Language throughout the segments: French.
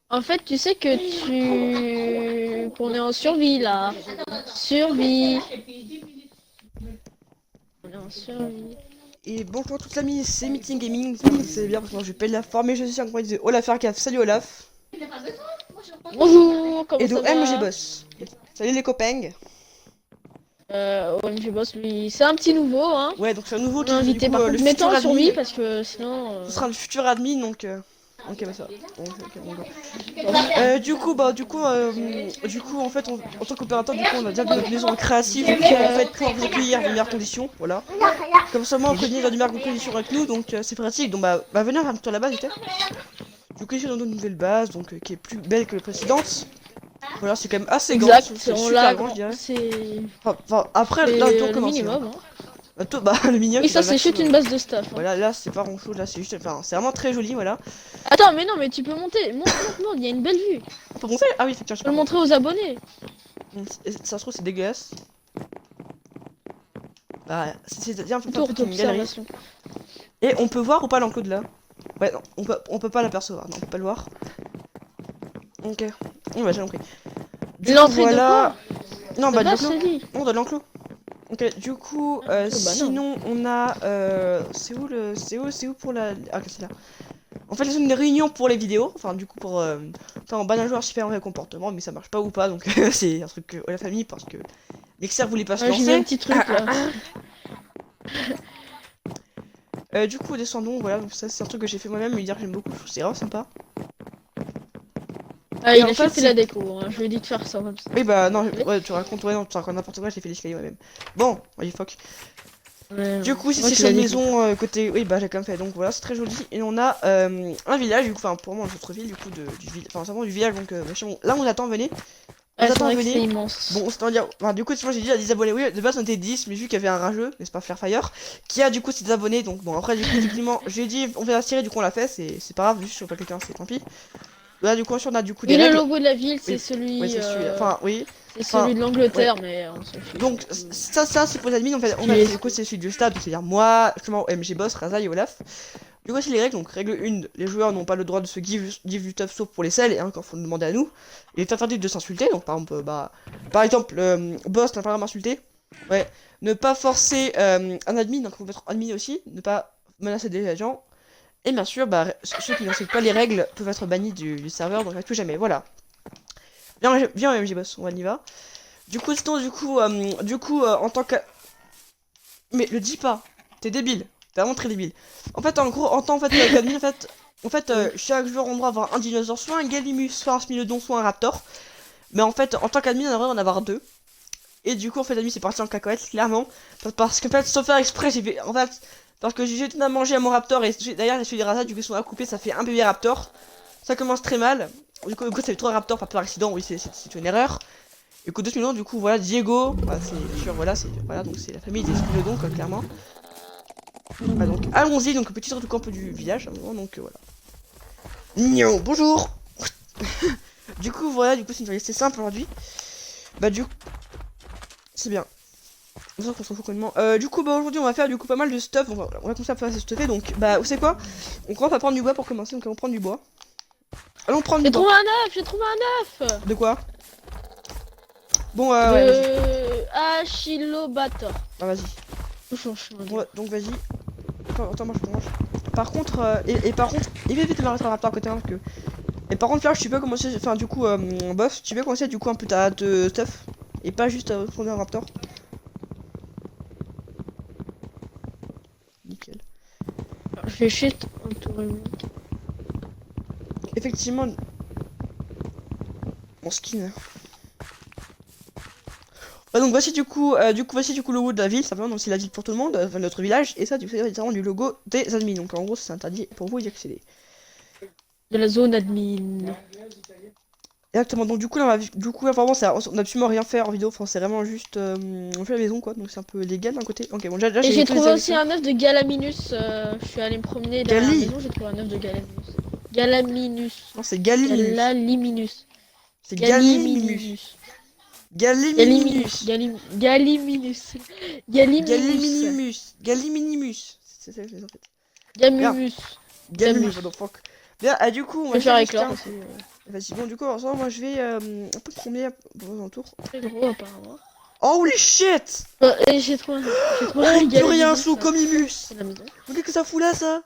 En fait, tu sais que qu'on est en survie là. Survie. On est en survie. Et bonjour toute l'ami, c'est Meeting Gaming, j'espère que vous allez bien parce que moi je vais la forme et je suis en compagnie de Olaf Arcaf, salut Olaf. Bonjour, comment Et de ça MG va? Boss. Salut les copains. OMG Boss, lui, c'est un petit nouveau, hein. Ouais, donc c'est un nouveau On l'a qui du invité. coup Par le contre, mets-toi futur en survie admin. parce que sinon. Ce sera le futur admin donc ok bah ça. Donc, ok, bon, go. Du coup en fait en tant qu'opérateur du coup on a déjà notre maison en créatif pour en fait pouvoir vous accueillir dans de meilleures conditions, voilà. Comme seulement on prévenir dans de meilleures conditions avec nous donc c'est pratique donc bah venez un peu à la base vite. Du coup, ici, on a une nouvelle base, donc qui est plus belle que les précédentes. Voilà, c'est quand même assez grand, Exact, c'est on super l'a. grand, je dirais. C'est Après, là, tout c'est le recommence, hein. minimum, hein. Bah, le minimum, Et c'est pas ça, le c'est juste une maximum. base de staff, hein. Voilà, là, c'est pas grand chose, là, c'est juste. Enfin, c'est vraiment très joli, voilà. Attends, mais non, mais tu peux monter. Monte, monte, monte. Il y a une belle vue. On peut monter? Ah oui, effectivement, Tu j'ai peux pas le monté. montrer aux abonnés. Ça se trouve, c'est dégueulasse. Bah, c'est-à-dire, on peut faire Tour peut-être une galerie. d'observation. Et on peut voir ou pas l'enclos de là? Ouais, non, on peut pas l'apercevoir, non, on peut pas le voir. Ok. Bah, j'ai compris. Du coup, L'entrée de quoi? voilà. Non, De bah, de base, l'enclos. c'est dit. Non, de l'enclos. Ok, du coup, Bah non. sinon on a, c'est où pour la, ah ok c'est là. En fait, c'est une réunion pour les vidéos, enfin du coup pour, enfin, en ban un joueur super mauvais comportement, mais ça marche pas ou pas, donc c'est un truc la famille parce que Lexer voulait pas se Ouais, j'ai mis un lancer. petit truc là. Du coup, descendons, voilà, donc ça c'est un truc que j'ai fait moi-même, lui dire que j'aime beaucoup, je trouve que c'est grave sympa. Ah, Et il en a fait, juste fait la c'est, déco, hein. Je lui ai dit de faire ça comme ça. oui bah non, Ok. ouais, tu racontes, ouais, non, tu racontes n'importe quoi, j'ai fait l'escalier moi-même. Bon, allez fuck. Ouais, Du coup, c'est si moi c'est qui sur l'a une dit de le faire. maison côté. Oui, bah j'ai quand même fait. Donc voilà, c'est très joli. Et on a un village, du coup, enfin pour moi, notre ville, du coup, du village. Enfin, simplement du village. Donc là, on attend, venez. On Ouais, c'est attend, vrai que c'est venez. immense. Bon, c'est-à-dire. Enfin, du coup, moi j'ai dit à 10 abonnés. Oui, de base on était 10, mais vu qu'il y avait un rageux, n'est-ce pas, Fire, qui a du coup ses abonnés. Donc bon, après, du coup, effectivement, j'ai dit, on fait la série, du coup, on l'a fait. C'est pas grave, juste sur pas quelqu'un, c'est tant pis. Là, du coup, ensuite, on a du coup des Oui, le règles. logo de la ville, Oui, oui, c'est celui-là. Enfin, oui. c'est celui Enfin, de ouais. l'Angleterre, mais on s'en fiche. Donc ça c'est pour les admins, on fait Stylé. du coup c'est celui du stade, c'est-à-dire moi, justement MG Boss, Raza et Olaf. Du coup c'est les règles, donc règle 1, les joueurs n'ont pas le droit de se give du tough sauf pour les selles, et encore faut le demander à nous. Il est interdit de s'insulter, donc par exemple, Boss n'a pas le droit de m'insulter. Ouais. Ne pas forcer un admin, donc on peut être admin aussi, ne pas menacer des agents. Et bien sûr, bah, ceux qui n'insultent pas les règles peuvent être bannis du serveur, donc plus jamais, voilà. Viens MG Boss, on y va. Du coup, sinon, en tant que... Mais le dis pas, t'es débile, t'es vraiment très débile. En fait, en gros, en tant qu'admin, Oui. chaque joueur on doit avoir un dinosaure, soit un Gallimus, soit un Smilodon, soit un Raptor. Mais en fait, en tant qu'admin, on devrait en avoir deux. Et du coup, en fait, admin, c'est parti en cacahuète, clairement. Parce qu'en fait, sans faire exprès, j'ai fait... En fait, parce que j'ai jeté à manger à mon Raptor, et d'ailleurs, j'ai fait des rasages, du coup, ils sont à couper, ça fait un bébé Raptor. Ça commence très mal. Du coup, ça fait trois Raptors par accident, oui, c'est une erreur. Et coup 2 millions, du coup, voilà, Diego, bah, c'est sûr, voilà, donc c'est la famille des Spilodons, quoi, clairement. Bah, donc, allons-y, donc, petit tour du camp du village, à un moment, donc, voilà. Nio, bonjour. Du coup, voilà, du coup, c'est une journée assez simple aujourd'hui. Bah, c'est bien. C'est ça qu'on s'en fout complètement. Du coup, bah, aujourd'hui, on va faire, du coup, pas mal de stuff, on va commencer à faire ces stuffés, donc, bah, vous savez quoi? On commence à prendre du bois pour commencer, donc, on va prendre du bois. Allons prendre du J'ai bois. trouvé un œuf, j'ai trouvé un œuf De quoi? Bon, ouais, vas-y. de Achillobator. Bah, vas-y. Bon, donc, vas-y. Attends, moi, je mange. Par contre, et par contre, évite de me mettre un raptor à côté, hein, parce que... Et par contre, Flash, tu peux commencer, enfin, du coup, boss, tu peux commencer, du coup, un peu ta stuff, et pas juste tourner un raptor. Nickel. Je vais shit entourer. Effectivement, mon skin. Ouais, donc voici du coup le logo de la ville, simplement, donc c'est la ville pour tout le monde, notre village, et ça, du coup, c'est vraiment du logo des admins, donc en gros, c'est interdit pour vous d'y accéder. De la zone admin. Exactement, donc du coup, là, vraiment, on a absolument rien fait en vidéo, enfin, c'est vraiment juste, on fait la maison, quoi, donc c'est un peu légal d'un côté. Ok, bon, déjà, Et j'ai j'ai tous les trouvé aussi élections. un œuf de Galaminus. Je suis allé me promener derrière la Gali! maison, j'ai trouvé un œuf de Galaminus. Galaminus. Non, c'est Galliminus. Galaliminus. C'est Galliminus. Galiminus. Galliminimus. Galiminus. Galiminus. Galliminimus. Galliminimus. C'est ça, en fait. Bien. Gamumus. Gamumus, Gamus. what the fuck. Bien, du coup, on Je va vais faire faire juste éclore un. aussi. Vas-y, bon, du coup, alors, ça, moi je vais un peu promener aux alentours. C'est gros apparemment. Holy shit! Et j'ai trop Oh purée, un Galibimus, sous là. Comimus! C'est la maison. Vous voulez que ça fout là, ça?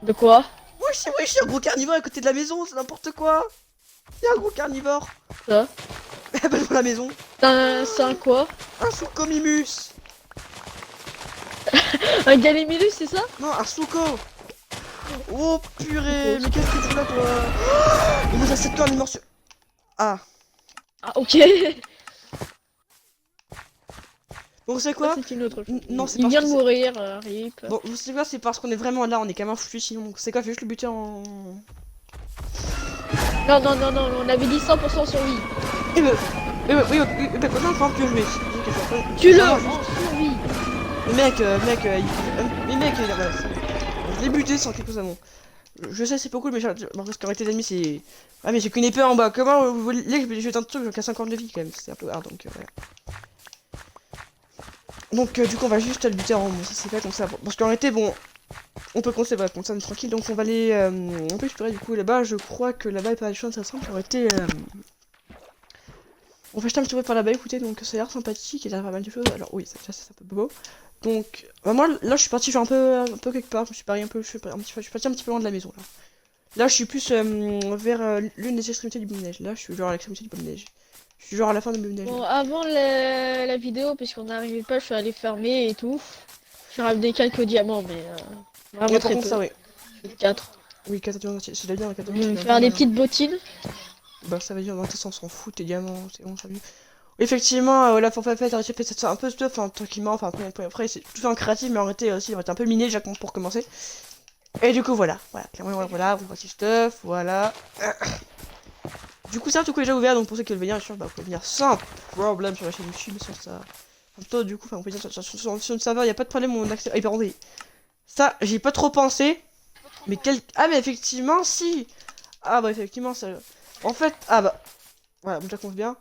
De quoi? Wesh, y'a un gros carnivore à côté de la maison, c'est n'importe quoi! Y'a un gros carnivore! Ça? Appelle-moi la maison! C'est un quoi? Un sous Comimus! Un Galibimus, c'est ça? Non, un Souko! Oh purée, mais qu'est-ce que tu fais là, toi? Il vous a 7 corps, il est mort sur... Ah. Ah, ok. Bon, c'est quoi? C'est une autre chose. Non, c'est Il parce vient que de c'est- mourir, RIP. Bon, vous savez quoi? C'est parce qu'on est vraiment là, on est quand même foutu sinon. Donc, c'est quoi? Fais juste le buter en... Non, non, non, non, on avait dit 100% survie. Non, enfin, que je vais. Tue-le Ah, en survie. Mais mec, voilà, je l'ai buté sans quelque chose à mon. Je sais, c'est pas cool, mais parce qu'en réalité, d'ennemis, c'est. Ah, mais j'ai qu'une épée en bas. Comment vous voulez que je jette un truc, j'ai 50 de vie quand même, c'est un peu hard donc voilà. Donc, du coup, on va juste le buter en bon, ça c'est fait comme ça. Parce qu'en réalité, bon, on peut commencer comme ça, on est tranquille, donc on va aller. On peut explorer du coup là-bas, je crois que là-bas, il y a pas des choses intéressantes qui auraient été. On va jeter un petit peu par là-bas, écoutez, donc ça a l'air sympathique, il y a pas mal de choses. Alors, oui, ça c'est un peu beau. Donc, bah, moi, là, je suis parti, je suis un peu quelque part, je suis parti un peu, je suis parti un petit peu loin de la maison, là. Là, je suis plus vers l'une des extrémités du Baume-Neige. Là, je suis genre à l'extrémité du Baume-Neige. Je suis genre à la fin du Baume-Neige. Bon, avant la vidéo, puisqu'on n'arrivait pas, je suis allé fermer et tout. J'ai ramené quelques diamants, mais vraiment Mais par très contre, peu. ça, oui. 4. Oui, 4 diamants, c'est de bien, 4 Je diamants. vais me faire des petites bottines. Bah, ça veut dire, dans tes sens, on s'en fout, tes diamants, c'est bon, ça mieux. Oui, effectivement, la forfait fait, t'as fait ça un peu stuff, hein, tranquillement, enfin, après, c'est tout fait en créatif, mais en réalité, aussi, il va être un peu miné, déjà, pour commencer. Et du coup, voilà, clairement, voilà, vous voici stuff, voilà. Du coup, ça, tout coup, est déjà ouvert, donc pour ceux qui veulent venir, sûr, bah, vous pouvez venir sans problème sur la chaîne YouTube, sur ça. Enfin, plutôt, du coup, enfin, on peut dire sur le serveur, il n'y a pas de problème, on accès. Ah, par contre, ça, j'y ai pas trop pensé. Mais quel. Ah, mais effectivement, si! Ah, bah, effectivement, ça. En fait, ah, bah. Voilà, bon, ça compte bien.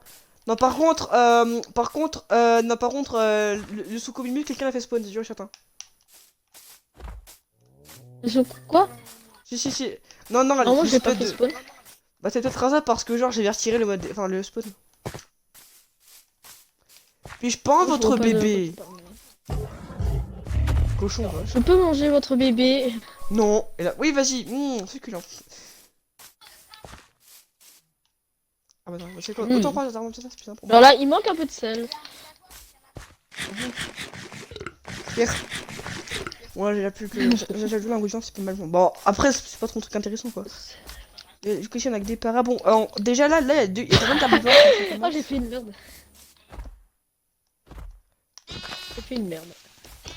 Non, par contre, le sous-communiste, quelqu'un l'a fait spawn, c'est sûr et certain. Quoi? Si. Non, non, Non, moi le j'ai pas spawn fait spawn. Bah, c'est peut-être ça parce que, genre, j'avais retiré le mode. Enfin, le spawn. Puis-je pas Moi, je votre vois pas de- bébé? Cochon, quoi. Je peux manger votre bébé. Non. Et là, oui, vas-y. Succulent. Ah, bah non, c'est quoi? Autant prendre ça, c'est plus simple. Alors là, il manque un peu de sel. Pierre. Ouais, j'ai plus que. J'ai joué l'ingrédient, c'est pas mal. Bon, après, c'est pas trop un truc intéressant, quoi. Et du coup, ici, on a que des paras. Bon, alors, déjà là, il y a quand même d'herbivores. Oh, j'ai fait une merde. J'ai fait une merde.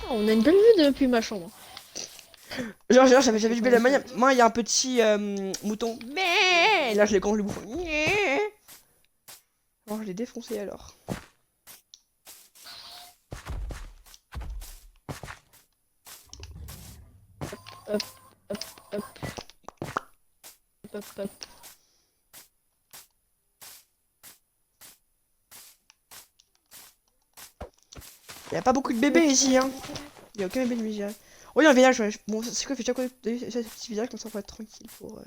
Oh, on a une belle vue depuis ma chambre. Genre, j'avais du bel moi, il y a un petit mouton. Mais là, je l'ai quand je le bouffe. Bon, je l'ai défoncé alors. Hop. Hop. Il y a pas beaucoup de bébés ici, hein. Il y a aucun bébé de misère. Oh, il y a un village. Ouais. Bon, c'est quoi, fait déjà quoi ce petit village comme ça, on va être tranquille pour.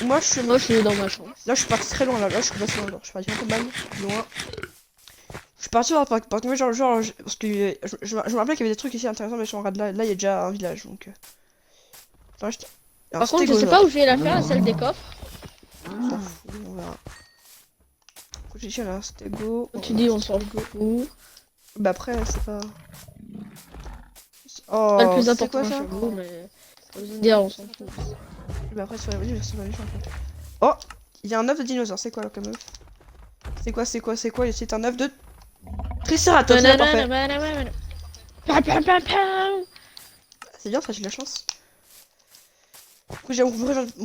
Moi, je suis dans ma chambre. Là, je suis parti très loin. Là, je suis passé loin. Je suis parti un peu mal loin. Je suis parti par contre, genre, parce que je me rappelais qu'il y avait des trucs ici intéressants, mais je suis en rade là. Là, il y a déjà un village donc. Attends, Par contre, je sais pas où je vais la faire, celle des coffres. On s'en fout, on verra. Ici, on a un stégo. Tu dis, on s'en fout. Bah, après, c'est pas. Pas le Oh, plus c'est important, quoi ça? j'avoue, mais. Pas besoin de dire, on s'en fout. Bah, après, c'est vas-y, c'est méchant en fait. Oh, il y a un œuf de dinosaure, c'est quoi là comme œuf? C'est quoi? C'est un œuf de. Triceratops, c'est parfait. C'est bien, ça, j'ai de la chance. Du coup, j'ai mon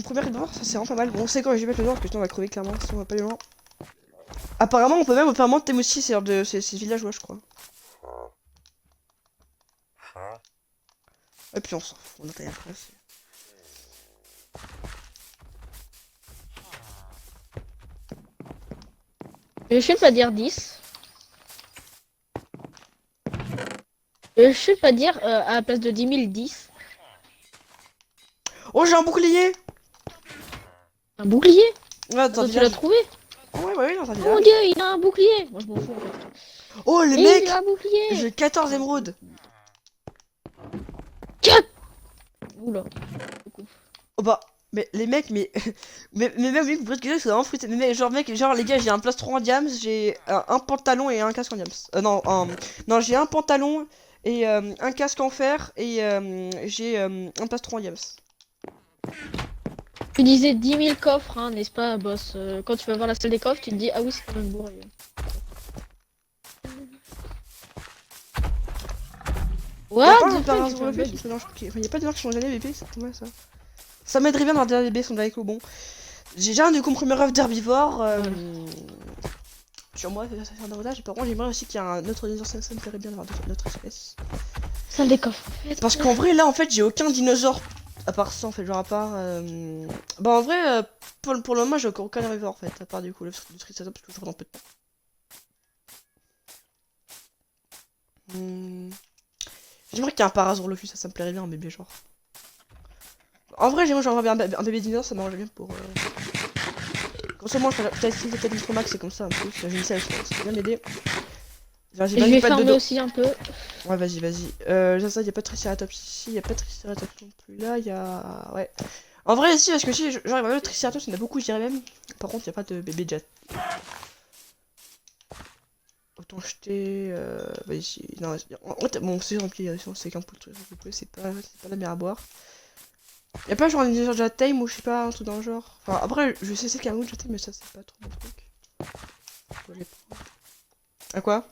premier herbivore, ça c'est vraiment pas mal. Bon, on sait quand je vais mettre le nord, parce que sinon on va crever clairement, si on va pas loin. Apparemment, on peut même faire monter aussi, c'est de ces villageois, je crois. Et puis on s'en fout, on attaque après. Je sais pas dire 10. Je sais pas dire à la place de 10 000, 10. Oh, j'ai un bouclier! Un bouclier? Ouais, dans Attends, un tu l'as village. trouvé? Ouais, dans un Oh mon village. dieu, il a un bouclier! Moi je m'en fous en fait. Oh, les Et mecs! il a un bouclier! J'ai 14 émeraudes. 4! Oula. Oh bah, mais les mecs, mais même mec, vous pouvez que c'est vraiment fruité. Mais genre, mec, genre, les gars, j'ai un plastron en diams, j'ai un pantalon et un casque en diams. Non, j'ai un pantalon et un casque en fer et j'ai un plastron en diams. Tu disais 10 000 coffres, hein, n'est-ce pas, boss? Quand tu vas voir la salle des coffres, tu te dis, ah oui, c'est quand même bourré. Y'a What pas the un fuck, par j'ai fait hasard un le fait bug. enfin, y a pas de marque qui sont jamais bébé, c'est comment ça? Ça m'aiderait bien d'avoir des bébés, sont avec le bon. J'ai déjà un du comprimé œuf d'herbivore. Sur moi, ça fait un avantage. Et par contre, j'aimerais aussi qu'il y ait un autre dinosaure, ça me plairait bien d'avoir notre espèce. Salle des coffres. Parce qu'en vrai, là, en fait, j'ai aucun dinosaure à part ça, en fait, genre à part. Bah, en vrai, pour le moment, j'ai encore aucun herbivore, en fait, à part du coup le Triceratops, parce que je joue dans peu de temps. J'aimerais qu'il y ait un Parasaurolophus, ça me plairait bien, un bébé, genre. En vrai, j'aimerais bien un bébé dinosaure, ça m'arrange bien pour. Comme ça, moi, je ferais peut-être Micro Max, c'est comme ça, en plus. J'ai une salle, ça peut bien m'aider. Je vais fermer aussi un peu. Ouais, vas-y. Ça, y a pas de Triceratops ici, y a pas de Triceratops non plus là, y a. Ouais. En vrai, ici, parce que si j'arrive à voir le Triceratops, il y en a beaucoup, je dirais même. Par contre, y a pas de bébé jet. Autant jeter. Bah, ici. Non, bon, c'est rempli, c'est qu'un peu de trucs, c'est pas la mer à boire. Y a pas genre un dinosaure de Tame ou je sais pas, un truc dans le genre. Enfin, après, je sais c'est qu'il y a un autre Tame, mais ça, c'est pas trop mon truc. Je vais les prendre. À quoi?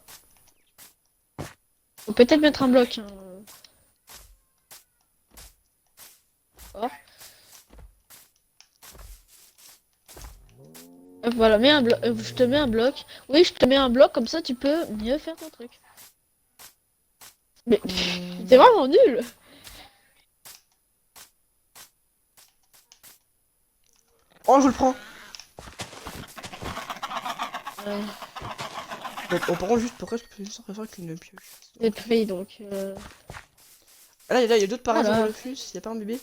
Faut peut-être mettre un bloc. Hein. Oh. Voilà, mets un bloc. Je te mets un bloc. Oui, je te mets un bloc, comme ça tu peux mieux faire ton truc. Mais c'est vraiment nul. Oh, je le prends. Euh, On prend juste pourquoi je peux juste faire avec une pioche. c'est pris donc. Ah, là, y a d'autres Voilà. Parasaurolophus, y a pas un bébé?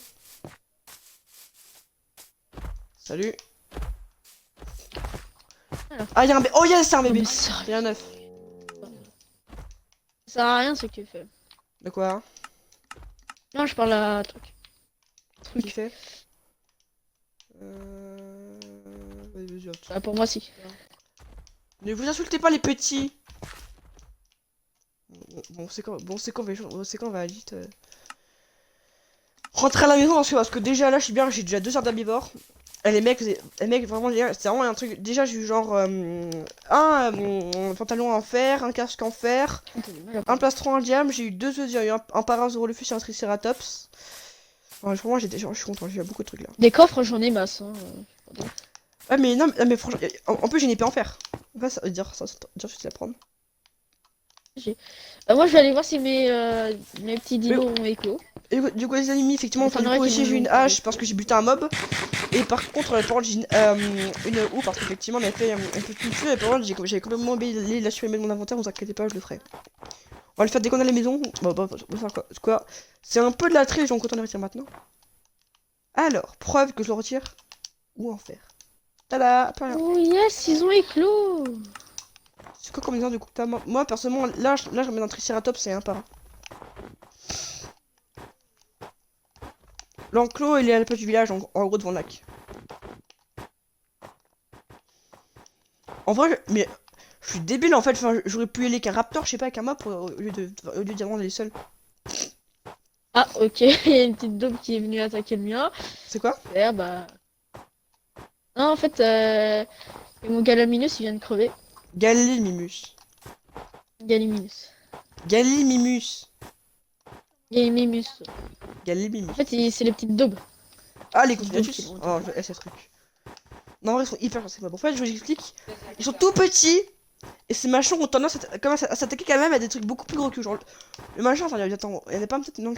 Salut. Voilà. Ah, y a un bébé. Oh, yes, c'est un Oh, bébé. mais ça Il y a un œuf. sert à rien ce que tu fais. De quoi? Non, je parle à truc. Qui fait? Vas-y, Bah, pour moi, si. ne vous insultez pas les petits. Bon, c'est quand, on va vite rentrer à la maison parce que déjà là, je suis bien, j'ai déjà 2 heures d'herbivores. Et les mecs, vraiment, c'est vraiment un truc. Déjà, j'ai eu genre un pantalon en fer, un casque en fer, un plastron en diam. J'ai eu 2 œufs, j'ai eu un Parasaurolophus et un Triceratops. Ouais, franchement, je suis content, j'ai eu beaucoup de trucs là. Des coffres, j'en ai masse. Hein. Ouais, mais non, mais franchement, en plus, j'ai une épée en fer. Ouais, ça veut dire, ça veut dire, la prendre. Moi, je vais aller voir si mes petits dinos ont éclos. Et du coup, les ennemis, effectivement, Mais enfin, du coup, aussi, j'ai une hache parce que j'ai buté un mob. Et par contre, par contre, j'ai une houe parce qu'effectivement, on a fait un peu de culture. Et par contre, j'ai complètement oublié la supprimer de mon inventaire. Vous inquiétez pas, je le ferai. On va le faire dès qu'on a la maison. Quoi. C'est un peu de la triche, donc autant le retirer maintenant. Alors, preuve que je le retire. Ou en faire. Tada! Oh yes, ils ont éclos. C'est quoi comme exemple du coup que t'as? Moi, personnellement, là, je remets un Triceratops, c'est un par un. L'enclos, il est à la place du village, en gros, devant le lac. En vrai, mais je suis débile en fait. Enfin, j'aurais pu y aller qu'un raptor, je sais pas, avec un map au lieu de diamant les seuls. Ah, ok, il y a une petite daube qui est venue attaquer le mien. C'est quoi? Super, bah. Non, en fait, mon Gallimimus, il vient de crever. Gallimimus. Gallimimus. Gallimimus. Gallimimus. Gallimimus. En fait, c'est les petites daubes. Ah, les C'est Conspiratus. bon, Oh, je hais ces trucs. Non, en vrai, ils sont hyper gentils. En fait, je vous explique. Ils sont tout petits. Et ces machins ont tendance à s'attaquer quand même à des trucs beaucoup plus gros que genre. Le machin, enfin, attends, il y en a pas peut-être. Non.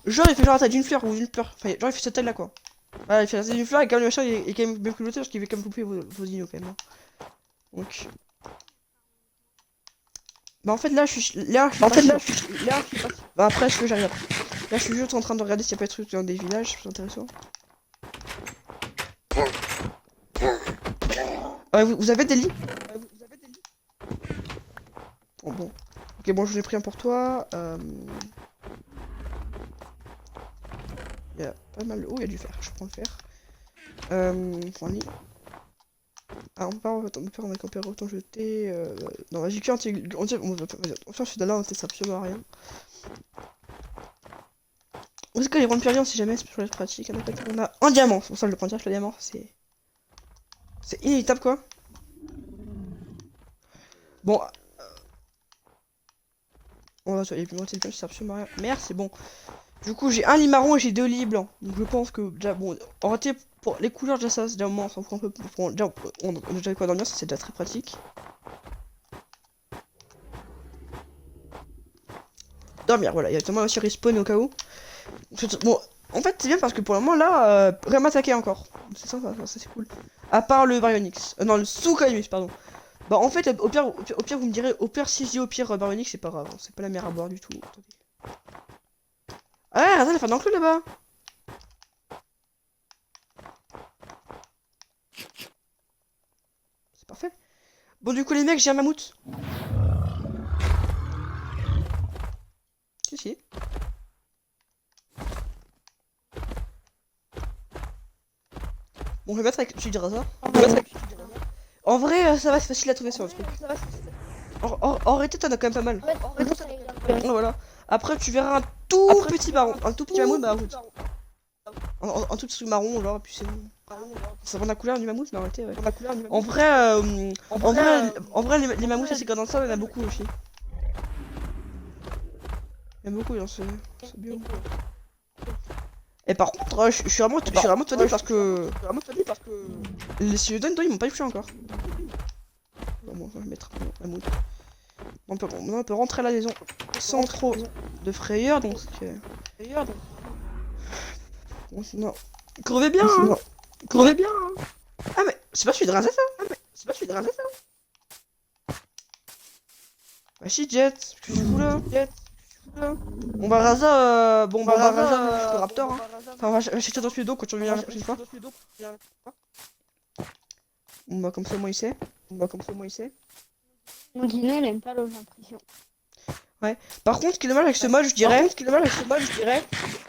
Genre, il fait genre la taille d'une fleur ou d'une fleur. Enfin, genre, il fait cette taille là quoi. Voilà, il fait la taille d'une fleur et quand même le machin il est quand même bien plus loté parce qu'il veut quand même couper vos dinos quand même. Hein. Donc. Bah, en fait, là, je suis. Là, je suis pas. Bah, après, ce que j'arrive après. Là, je suis juste en train de regarder s'il y a pas de trucs dans des villages, c'est intéressant. Vous avez des lits? Oh, bon. Ok, bon, je l'ai pris un pour toi. Il y a pas mal de... Oh, il y a du fer. Je prends le fer. Prends un lit. Ah, on peut récupérer autant jeter. Non, vas-y, on va faire là, on teste absolument rien. On sait que les grandes pyramides, si jamais, c'est pour être pratique. On a un diamant. C'est pour ça que je le prends direct, le diamant. C'est inévitable, quoi. Bon. On va sur les plus grandes pyramides, c'est absolument rien. Merde, c'est bon. Du coup, j'ai un lit marron et j'ai 2 lits blancs. Donc, je pense que, déjà, bon, en réalité, pour les couleurs, déjà, ça, c'est déjà un moment, on s'en fout un peu. Déjà, on a déjà quoi dormir, ça, c'est déjà très pratique. Dormir, voilà, il y a tellement aussi respawn au cas où. Bon, en fait, c'est bien parce que pour le moment, là, rien m'attaquer encore. C'est ça, c'est cool. À part le Baryonyx. Non, le Sous-Calimus, pardon. Bah, en fait, au pire, vous me direz, au pire, si je dis au pire Baryonyx, c'est pas grave. C'est pas la mer à boire du tout. Attendez. Ah, attends, il y a pas d'enclos là-bas. C'est parfait. Bon, du coup, les mecs, j'ai un mammouth. Si. Bon, je vais mettre avec le du rasa. En vrai, ça va, c'est facile à trouver sur le truc. En réalité, t'en as quand même pas mal. Voilà. Après, tu verras un tout petit marron. Un tout petit mammouth, bah, un tout petit truc marron, genre, puis c'est bon. Ça vend la couleur du mammouth, mais en réalité, ouais. En vrai, les mammouths, c'est comme dans ça, il y en a beaucoup aussi. Il y en a beaucoup dans ce bio. Et par contre, je suis vraiment étonné parce que les Silodon, ils m'ont pas touché encore. Bon, on va mettre un mammouth. On peut rentrer à la maison sans trop de frayeur, donc bon, non. Crevez bien, hein. Crevez bien, hein. Ah mais c'est pas celui de Raza ça. Bah si Jet, qu'est-ce que tu fous là? On va Raza, je te raptor, hein. Enfin, on va acheter dans celui d'eau quand tu reviens la prochaine fois. Bon bah comme ça moi il sait. Mon dîner, elle aime pas l'eau, j'ai l'impression. Ouais. Par contre, ce qui est dommage avec ce mode, je dirais.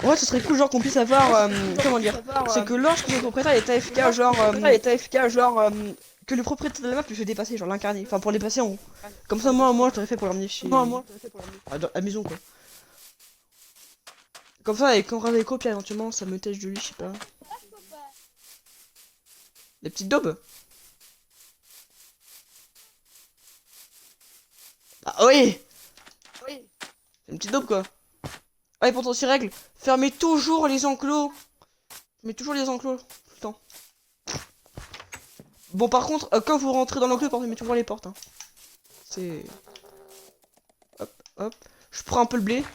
Ouais, ce serait cool, genre qu'on puisse avoir. Comment dire? C'est que lorsque le propriétaire est AFK, genre. Que le propriétaire de la map puisse se dépasser, genre l'incarner. Enfin, pour les passer en haut. Comme ça, moi, je l'aurais fait pour l'emmener chez. Dans la maison, quoi. Comme ça, et quand on rase les copies, éventuellement, ça me tèche de lui, je sais pas. Les petites daubes. Ah oui! C'est une petite daube, quoi. Ah, et pourtant, aussi règle. Fermez toujours les enclos. Fermez toujours les enclos. Tout le temps. Bon, par contre, quand vous rentrez dans l'enclos, fermez toujours les portes. Hein. C'est... Hop, hop. Je prends un peu le blé.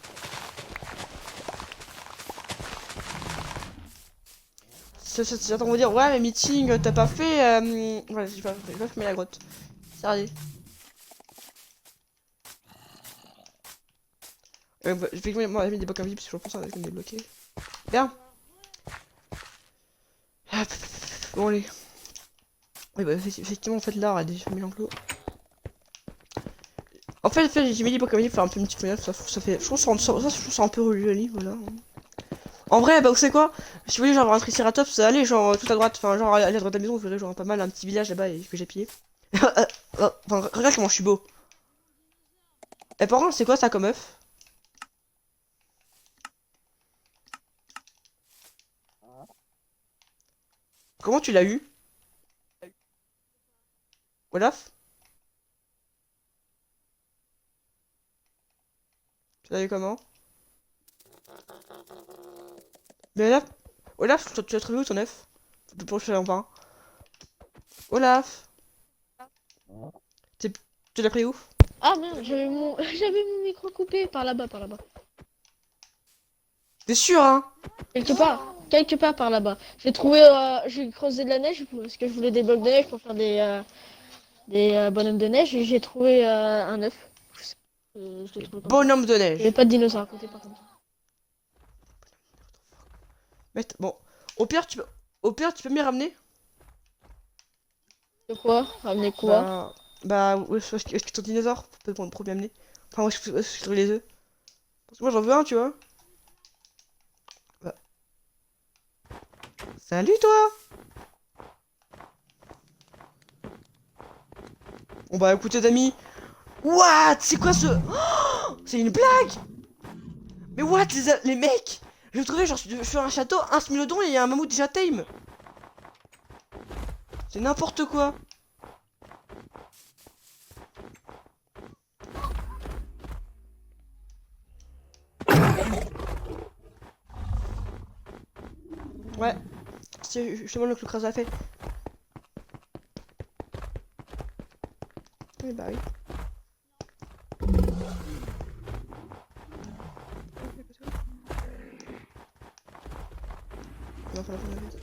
J'attends vous dire, ouais, mais meeting, t'as pas fait... Voilà, j'ai pas fermé la grotte. C'est radé. Je vais moi, j'ai mis des blocs invisibles, parce que je pense que je vais me débloquer. Bien. Bon, allez. Oui, bah, effectivement, en fait, là, on a déjà mis l'enclos. En fait, j'ai mis des blocs invisibles pour faire un peu une petite fenêtre, ça fait... Je trouve ça un peu joli, voilà. En vrai, bah, vous savez quoi? Si vous voulez, genre, avoir un triceratops, allez, genre, tout à droite, enfin, genre, à droite de la maison, vous verrez, genre, pas mal, un petit village là-bas, et que j'ai pillé. Enfin, regarde comment je suis beau. Et par contre, c'est quoi ça comme œuf? Comment tu l'as eu? Olaf? Tu l'as eu comment? Mais Olaf, tu l'as trouvé où ton œuf? Pour que je en parle. Olaf? Tu l'as pris où? Ah merde, j'avais mon micro coupé par là-bas, par là-bas. T'es sûr, hein? Quelque part par là-bas. J'ai creusé de la neige parce que je voulais des blocs de neige pour faire des bonhommes de neige et j'ai trouvé un œuf. Je l'ai trouvé comme ça. Bonhomme de Il n'y avait neige. pas de dinosaure à côté par contre. Bon, au pire, tu peux m'y ramener? De quoi? Ramener quoi? Où est-ce que ton dinosaure? Peut-être pour le premier amener. Enfin, où est-ce que je trouve les œufs? Parce que moi j'en veux un, tu vois. Bah. Salut toi! Bon bah écoutez d'amis. What? C'est quoi ce... Oh, c'est une blague! Mais what les mecs? Je trouvais genre je suis un château, un smilodon et il y a un mammouth déjà tame. C'est n'importe quoi. Ouais. C'est justement le que le crase a fait. Oui bah oui. Non, faut la faire vite.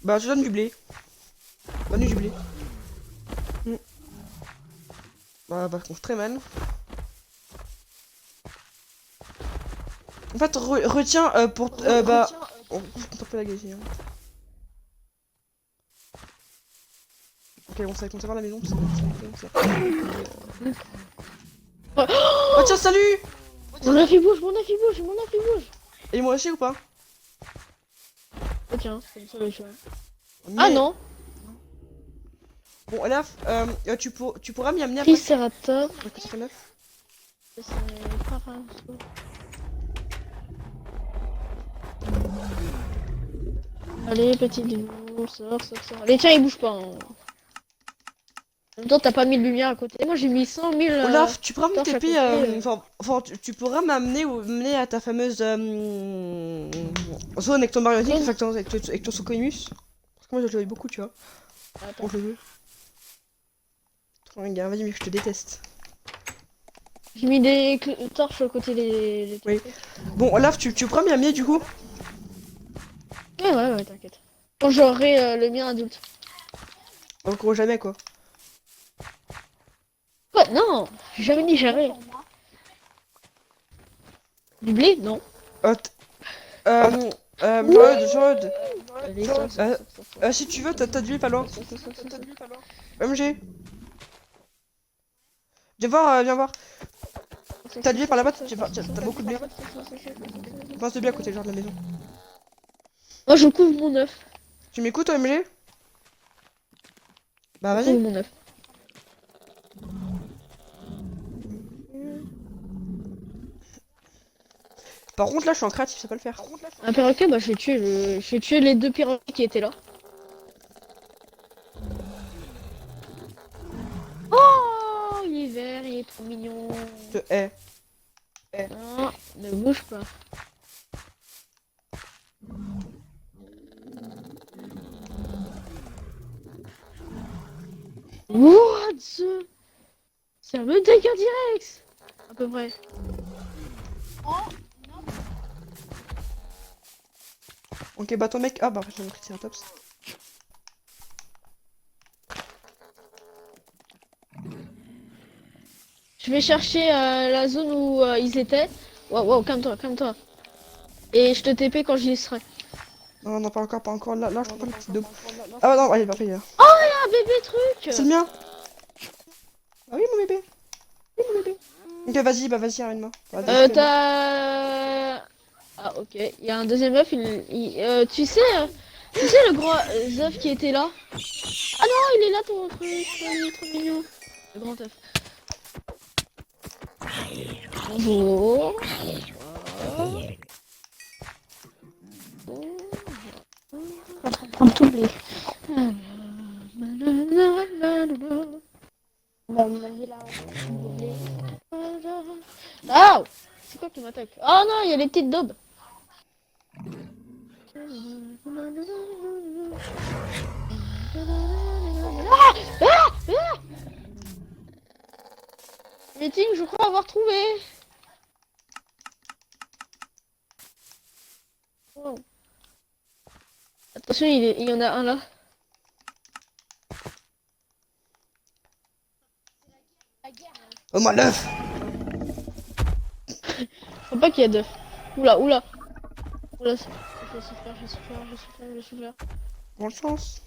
Bah je donne du blé. Donne du blé. Bah par contre très mal. En fait retiens pour bah on compte pas la gagner. Hein. Ok on sait voir la maison. Oh tiens salut. Mon œuf il bouge, mon œuf il bouge, mon œuf il bouge. Et moi aussi ou pas? Oh tiens, c'est une solution. Mais... Ah non. Bon Olaf, tu pourras m'y amener après. Triceratops. Après que ce soit neuf. C'est Parasaur. Allez, petit dino, sors. Allez, tiens, il bouge pas. Hein. En même temps, t'as pas mis de lumière à côté. Moi, j'ai mis 100 000. Olaf, tu pourras me torches à TP, côté, enfin, tu pourras m'amener à ta fameuse zone avec ton Mariotic, enfin, avec ton Socoimus. Parce que moi, je le jouais beaucoup, tu vois. Attends. Pour le jeu. Regarde, vas-y, mais je te déteste. J'ai mis des torches à côté des Oui. Bon, Olaf, tu pourras m'y amener du coup? Ouais, t'inquiète. Quand j'aurai le mien adulte. Encore jamais, quoi. Quoi? Non, j'ai jamais dit jamais. Du blé? Non. Jorod. Allez, Si tu veux, t'as de l'huile pas loin. MG. Viens voir. T'as de l'huile par là-bas, t'as beaucoup de blé. Enfin, c'est bien à côté genre de la maison. Moi, je couvre mon œuf. Tu m'écoutes, MG? Bah, Je couvre vas-y. mon œuf. Par contre, là, je suis en créatif, ça peut le faire. Un perroquet, bah, je vais tuer les deux perroquets qui étaient là. Oh, il est vert, il est trop mignon. Je te hais. Non, ne bouge pas. What the... C'est un Meudaiga direct. À peu près. Ok, bah ton mec. Ah, bah, j'ai un Triceratops. Je vais chercher la zone où ils étaient. Wow, calme-toi. Et je te TP quand j'y serai. Non, pas encore. Là, je prends pas le petit daube. Ah, non, allez, parfait. Là. Oh, il y a un bébé truc. C'est le mien. Ah oui, mon bébé. Ok, vas-y, ramène-moi. T'as... Ah, ok. Il y a un deuxième œuf. Tu sais le gros œuf qui était là? Ah non, il est là ton truc. Il est trop mignon. Le grand œuf. Bonjour. Un tout blé. Ah! C'est quoi qui m'attaque? Oh non, il y a les petites daubes. Meeting, je crois avoir trouvé. Wow. Attention, il y en a un là. Oh, moi, l'œuf. Faut pas qu'il y ait d'œufs. Oula, oula. Oula, je vais souffrir, je vais souffrir, je vais souffrir, je vais souffrir. Bonne chance.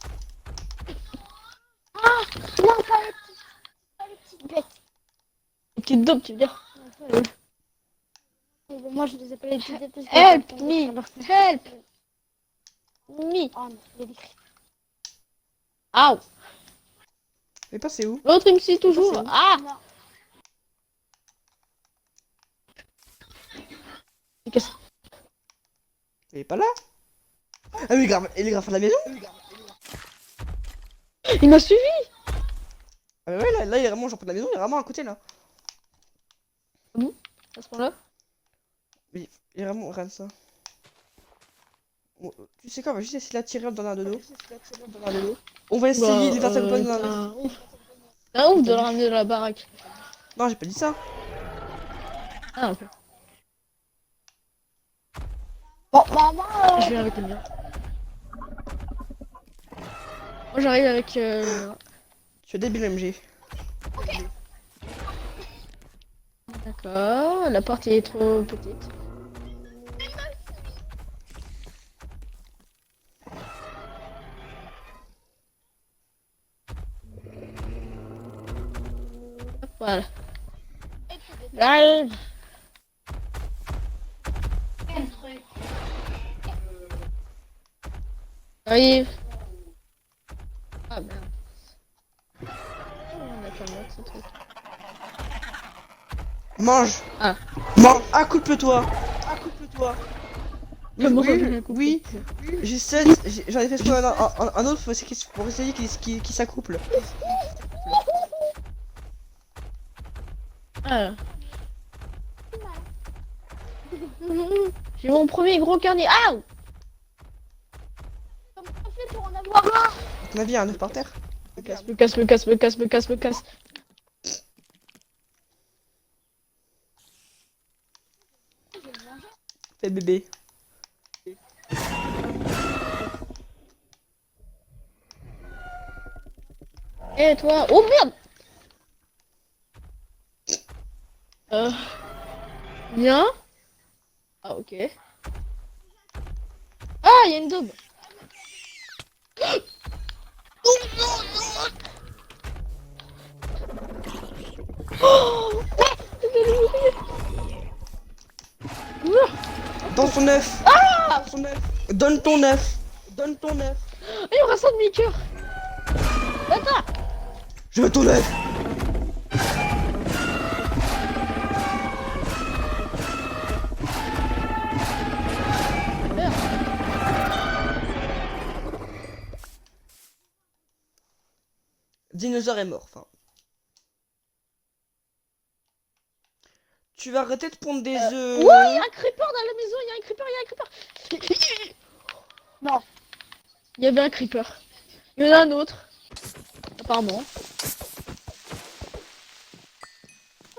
Non, pas les petites bêtes. Une petite dope, tu veux dire? Moi, je les appelle les petites bêtes. parce que Help elles tombent me! sur leur tête. Help me! Oh non, il y a des cris. Aouh! Mais pas c'est où? L'autre, il me suit toujours. c'est où Ah! Non. Qu'est-ce- Il est pas là? Ah oui, grave. Il est grave à la maison? Il m'a suivi! Ah bah ouais, là il est vraiment genre près de la maison, il est vraiment à côté là. À ce moment-là? Il est vraiment, regarde ça. Bon, tu sais quoi, on va juste essayer de la tirer dans un dodo. On va essayer de les faire ça dans un... C'est un ouf de le ramener dans la baraque. Non, j'ai pas dit ça. Ah, ok. Bon, maman. Je viens avec le mien. Moi, j'arrive avec le mien. Tu es débile MG. D'accord, la porte est trop petite. Voilà. J'arrive. J'arrive. Ah merde. Oh, on a pas mal ce truc. Mange. Ah. Mange. Accouple-toi. Accouple-toi. Comment ça, Oui, j'ai un coup de oui. pied? J'en ai fait sur un autre pour essayer qu'il s'accouple. Ah. J'ai mon premier gros carnet. Ah! Comment on fait pour en avoir un? À ton avis, il y a un œuf par terre? Me casse, me casse, me casse, me casse, me casse, me casse. Fais bébé. Et toi? Oh merde! Bien. Ah, ok. Ah, il y a une daube. Oh, Dans ton œuf. ah! Son œuf. Donne ton œuf. Donne ton œuf. Il me reste un demi-cœur. Attends. Je veux ton œuf. Merde. Dinosaure est mort. Enfin. Tu vas arrêter de pondre des œufs. Ouais, il y a un creeper dans la maison. Il y a un creeper, il y a un creeper. Non. Il y avait un creeper. Il y en a un autre. Apparemment.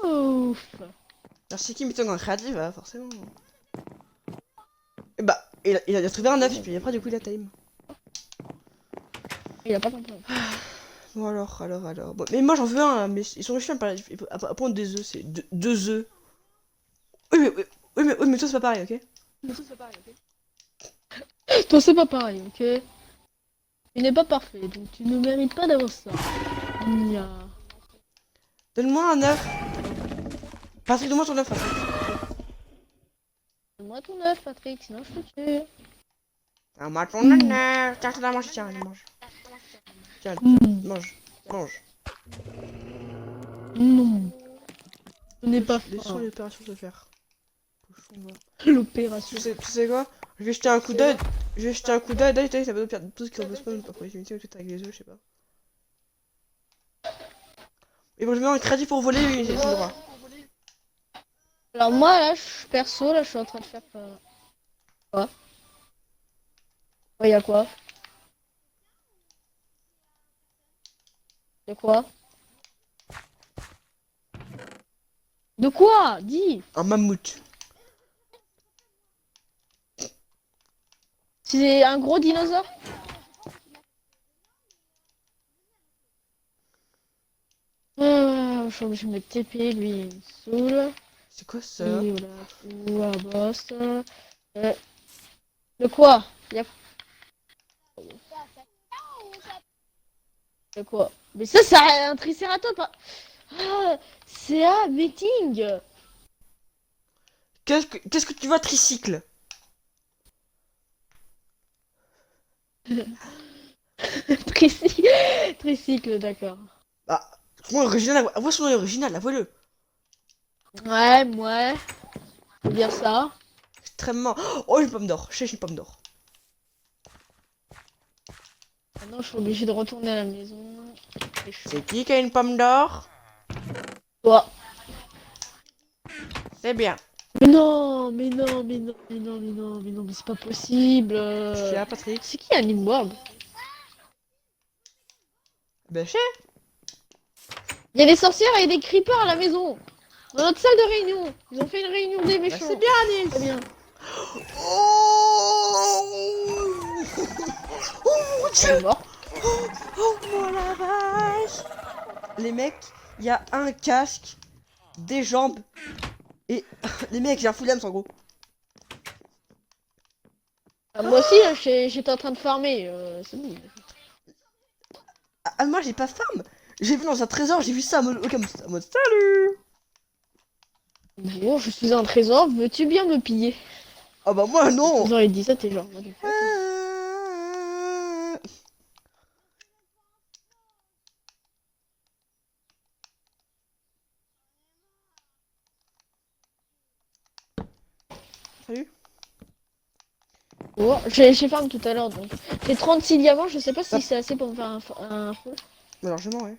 Ouf. Merci qui m'étonne en créative, hein, forcément. Et bah, il a trouvé un œuf, puis après, du coup, il a time. Il a pas compris. Bon, alors. Bon, mais moi, j'en veux un, mais ils sont réussis à pondre des œufs, c'est deux œufs. Oui, mais toi, c'est pas pareil, ok? Toi, c'est pas pareil, ok? Il n'est pas parfait, donc tu ne mérites pas d'avoir ça. Nya. Donne-moi un œuf. Patrick, donne-moi ton œuf, Patrick. Donne-moi ton œuf, Patrick, sinon je te tue. Donne-moi ton œuf. Tiens, je te la mange, tiens, allez, mange. Tiens, mange. Non. Ce n'est pas Laissons faim. l'opération se faire. Cochon, va. L'opération. Tu sais quoi? Je vais jeter un coup d'œil. D'ailleurs, ça va perdre tout ce qui respawn pour les unités avec les œufs, je sais pas. Et bon, je mets un crédit pour voler, oui, c'est le droit. Alors moi, là, perso, là, je suis en train de faire... Quoi? Ouais, y'a quoi? Y'a quoi? De quoi? Dis! Un mammouth. C'est un gros dinosaure? Je suis obligé de me TP, lui, il me saoule. C'est quoi ça? Et voilà, ou boss. De quoi? Y'a de quoi? Mais ça, c'est un tricératops. Hein. Ah, c'est un meeting. Qu'est-ce que tu vois, tricycle? Tricycle, d'accord. Ah, son nom original, vois son nom original, avouez-le. Ouais, faut dire ça. Extrêmement. Oh, j'ai une pomme d'or. Je cherche une pomme d'or. Maintenant, je suis obligée de retourner à la maison. C'est chaud. C'est qui a une pomme d'or? Toi. C'est bien. Mais non, mais non, mais non, mais non, mais non, mais non, mais c'est pas possible. C'est à Patrick. C'est qui Anime World? Ben, je sais. Il y a des sorcières et des creepers à la maison. Dans notre salle de réunion. Ils ont fait une réunion des Bah, méchants. c'est bien, Nils. Très bien. Oh, oh mon Elle est dieu. morte. Oh, oh la vache. Les mecs, il y a un casque, des jambes et les mecs, j'ai un full âme en gros. Ah, moi aussi, hein, j'étais en train de farmer. C'est bon. Ah, moi j'ai pas farm. J'ai vu dans un trésor, j'ai vu ça en mode salut. Bon, je suis un trésor. Veux-tu bien me piller? Ah bah moi non. Vous auriez dit ça, t'es genre. what the fuck. Salut. Oh, j'ai farm tout à l'heure donc. J'ai 36 diamants, je sais pas si Ah. c'est assez pour me faire un full. Alors je mens, ouais.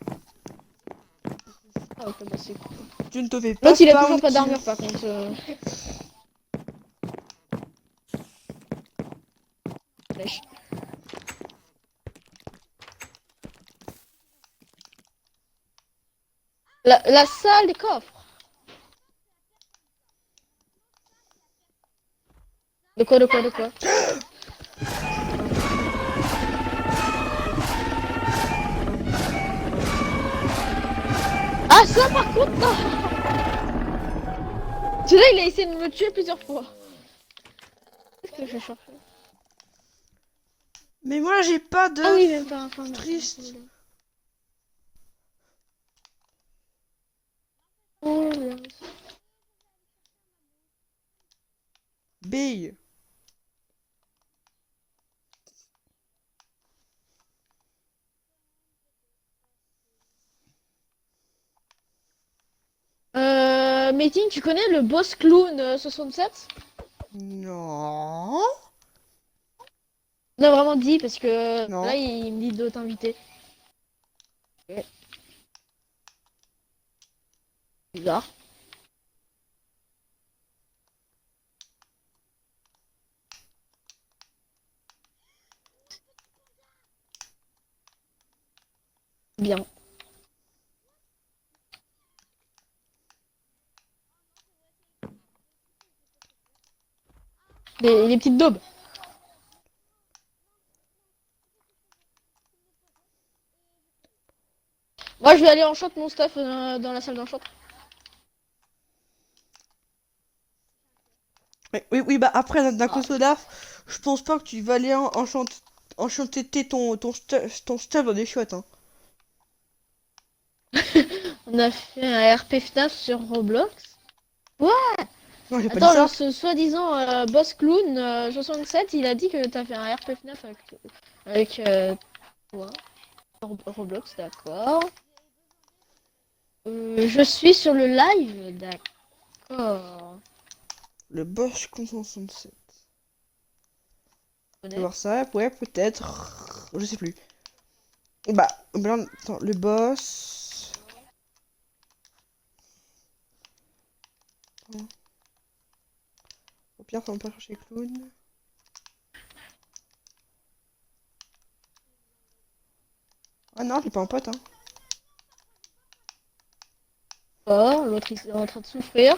Ah, ok, bah c'est cool. Tu ne te fais pas L'autre il a spawn toujours pas kill. d'armure par contre. Flèche. La salle des coffres. De quoi, de quoi, de quoi? Ah ça par contre non. Celui-là il a essayé de me tuer plusieurs fois. Qu'est-ce que je cherche? Mais moi j'ai pas de Ah oui même pas un farm. triste. Oh là. Bille. Meeting, tu connais le boss clown 67? Non. Non vraiment dit parce que Non. là il me dit de t'inviter. Ok. Bizarre. Bien. Les petites daubes. Moi je vais aller enchant mon stuff dans la salle d'enchant. Oui, bah après d'un Ah. coup Sodaf, je pense pas que tu vas aller enchanter ton stuff dans des chiottes, hein. On a fait un RP FNAF sur Roblox. Non, j'ai pas dit Attends, ça. ce soi-disant boss clown 67, il a dit que t'as fait un RP FNAF avec toi. Roblox, d'accord. Je suis sur le live, d'accord. Le Bosch 67. On On est- va voir ça, ouais, peut-être. Je sais plus. Bah, attends, le boss. Au pire, on peut chercher clown. Ah non, il est pas un pote, hein. Oh, l'autre il est en train de souffrir.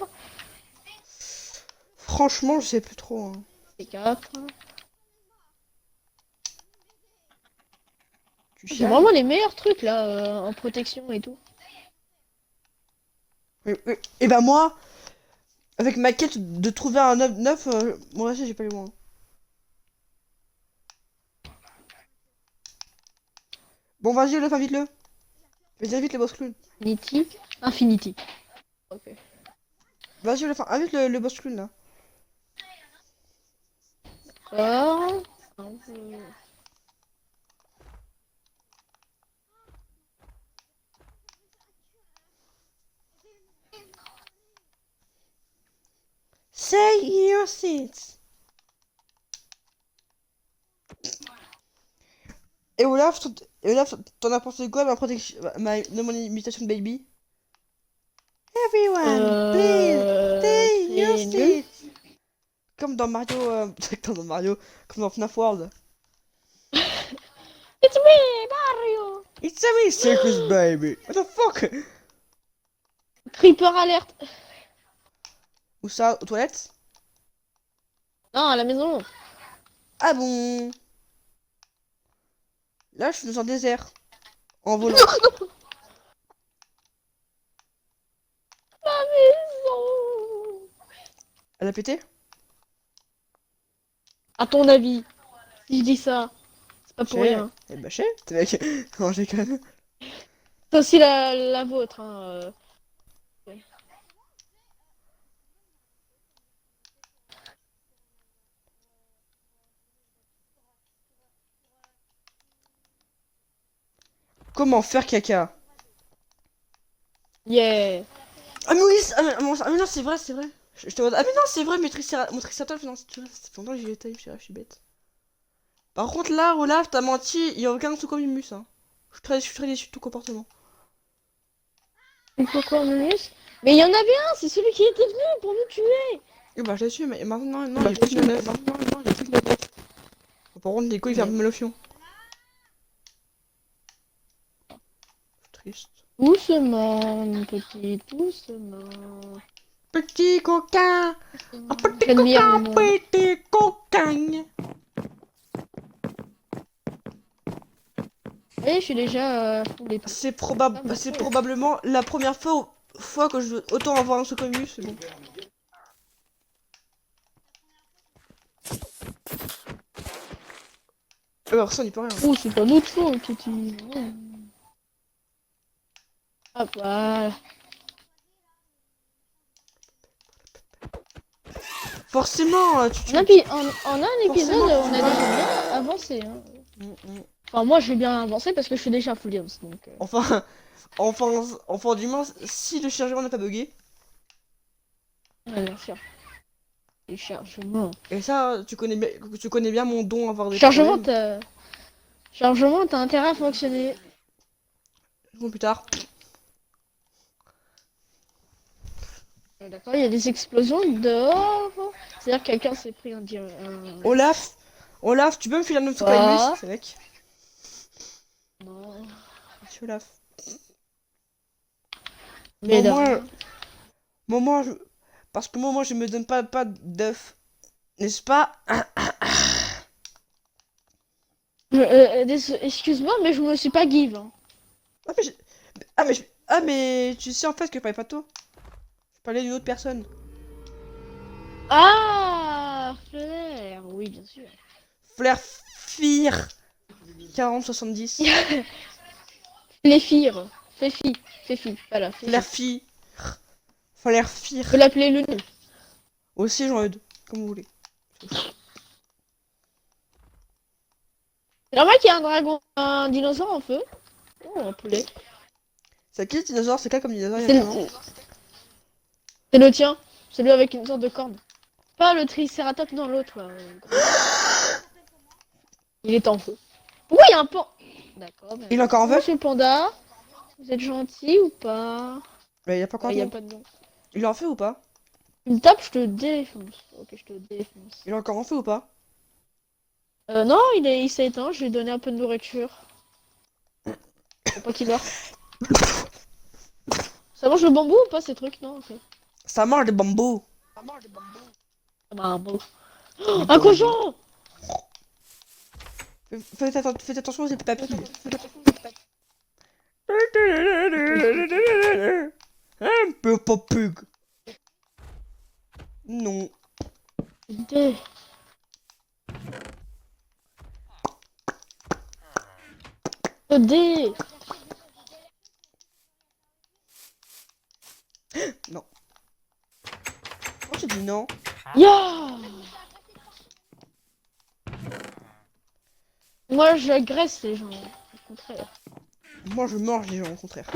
Franchement, je sais plus trop, hein. C'est 4. Tu J'ai chiales. vraiment les meilleurs trucs là en protection et tout. Oui. Et bah moi, Avec ma quête de trouver un œuf neuf, moi aussi j'ai pas eu loin. Bon, vas-y, Olaf, invite-le. Vas-y, invite le boss clown. Infinity. Infinity. Ok. Vas-y, Olaf, invite le boss clown là. Alors, Say your seats. Et Olaf, t'en as pensé quoi de ma protection, de mon imitation de Baby? Everyone, please, take your c'est nul. seats. Comme dans Mario, comme dans FNAF World. It's me, Mario. It's a me, circus baby. What the fuck? Creeper alerte. Où ça, aux toilettes? Non, à la maison. Ah bon? Là, je suis dans un désert. En volant. La maison. Elle a pété? À ton avis, si je dis ça, c'est pas pour rien. Eh bah, chez, t'es mec. Non, j'ai quand même. C'est aussi la vôtre, hein. Ouais. Comment faire caca? Yeah. Ah, mais oui, ah, mais non, c'est vrai, c'est vrai. Je te vois. Ah, mais non, c'est vrai, mon triceratops, non, tu vois, c'est pendant que j'y étais, je suis bête. Par contre, là, Olaf, t'as menti, il y a aucun Succomimus, hein. Je suis très déçu de ton comportement. Et pourquoi Minus? Mais il y en avait un, c'est celui qui était venu pour nous tuer. Et bah, je l'ai su, mais maintenant, non, il y a plus de neuf. Par contre, les couilles, il ferme le fion. Triste. Doucement, mon petit, doucement. Petit coquin! Un petit J'admire coquin, le monde. petit coquin! Oui, je suis déjà full épée. C'est ouais. probablement la première fois que je veux autant avoir un Succomimus, c'est bon. Alors ça, on n'y peut rien. Oh, c'est pas notre faute, petit. Ah, voilà. Forcément, En un épisode, on a déjà bien avancé. Hein. Enfin, moi, j'ai bien avancé parce que je suis déjà full house, donc... Enfin, du moins, si le chargement n'a pas bugué. Ouais, bien sûr. Les chargements. Et ça, tu connais bien mon don à avoir des Chargement, problèmes. t'as intérêt à fonctionner. Bon, plus tard. D'accord, il y a des explosions dehors. C'est-à-dire que quelqu'un s'est pris un... Olaf, tu peux me filer un autre Ah. Succomimus, c'est mec? Non. Merci Olaf. Mais Moi, parce que moi, je me donne pas d'œuf. N'est-ce pas? Excuse-moi, mais je me suis pas give. Hein. Ah, mais, tu sais en fait que je parlais pas de toi. Je parlais d'une autre personne. Ah, Flair, oui, bien sûr. Flair Fire 4070. Fléfire, Féfi, voilà. Flair Fire. Flair Fire. Je peux l'appeler le nul. Aussi, j'en ai deux, comme vous voulez. C'est normal qu'il y ait un dinosaure en feu. Oh, un poulet. C'est quel dinosaure? C'est quoi comme dinosaure? C'est le tien, celui avec une sorte de corne. Pas le tricératops, non, l'autre. Là. Il est en feu. Pourquoi il y a un pan? D'accord. Il est encore en feu? Monsieur le panda, vous êtes gentil ou pas? Mais il a pas encore Il y a de pas de nom. Il est en feu ou pas? Tu me tapes, je te défonce. Ok, je te défonce. Il est encore en feu ou pas? Non, il s'est éteint, je lui ai donné un peu de nourriture. Faut pas qu'il meure. Ça mange le bambou ou pas ces trucs? Non, ok. Ça mange des bambous. Bambou. Oh, un cochon! Faites attention aux papilles. Un peu pas pug. Non. D. D. Non. Moi j'ai dit non. Ya. Moi, j'agresse les gens. Au contraire. Moi je mange les gens au contraire.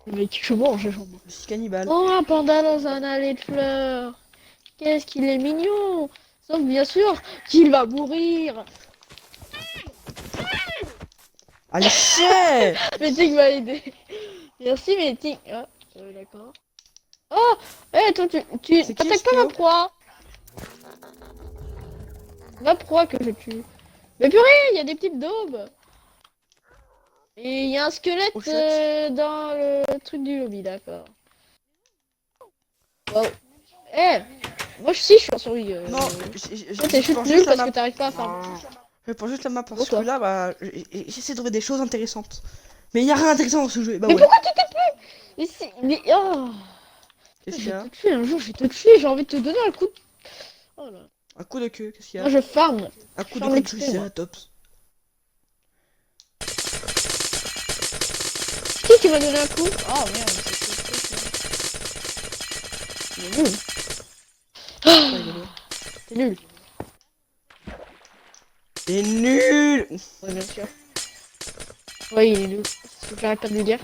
Mais je mange les gens. Je suis cannibale. Oh, un panda dans un allée de fleurs. Qu'est-ce qu'il est mignon. Sauf bien sûr qu'il va mourir. Allez, chier. Métic m'a aidé. Merci Métic. Ah, d'accord. Oh, toi tu C'est qui, attaques pas ma Skio? proie. Ma proie que je tue. Mais purée, il y a des petites daubes. Et il y a un squelette Oh, shit. dans le truc du lobby, d'accord. Wow. Moi je suis en survie. Non, Toi t'es juste nul parce que t'arrives pas à faire. Je prends juste la map parce Pourquoi que là, bah, j'essaie de trouver des choses intéressantes. Mais il y a rien d'intéressant dans ce jeu. Bah Mais ouais. pourquoi tu t'es plus? Mais oh, Qu'est-ce je qu'il y vais a? te tuer un jour, je vais te tuer, j'ai envie de te donner un coup de... Oh là. Un coup de queue, qu'est-ce qu'il y Moi a? je farm. Un coup de Ferme queue de l'extrême. Triceratops. Qui m'a donné un coup? Oh merde, c'est nul. T'es nul. T'es nul! Ouais, bien sûr. Ouais, il est nul. C'est ce que j'arrête pas de lui dire.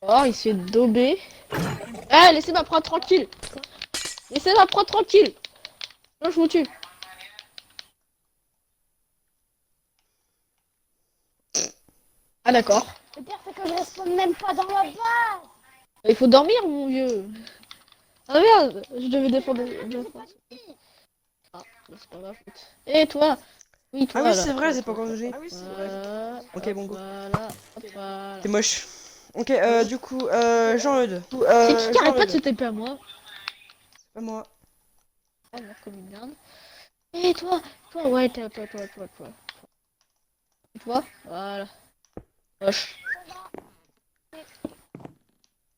Oh, il se fait dauber. Ah, laissez ma proie tranquille. Laissez ma proie tranquille. Non, je vous tue. Ah, d'accord. Le pire, c'est que je respawn même pas dans la base. Il faut dormir, mon vieux. Ah merde, je devais défendre. Ah, c'est pas ma faute. Et toi? Oui, toi. Ah oui, là. c'est vrai, c'est pas encore GG. Ok, bon, go. Voilà, hop, voilà. T'es moche. Ok, du coup, Jean-Eudes. C'est qui arrête pas de se taper à moi? Pas moi. Ah, merde, comme une merde. Et toi? Ouais, toi. Et toi? Voilà. Moche.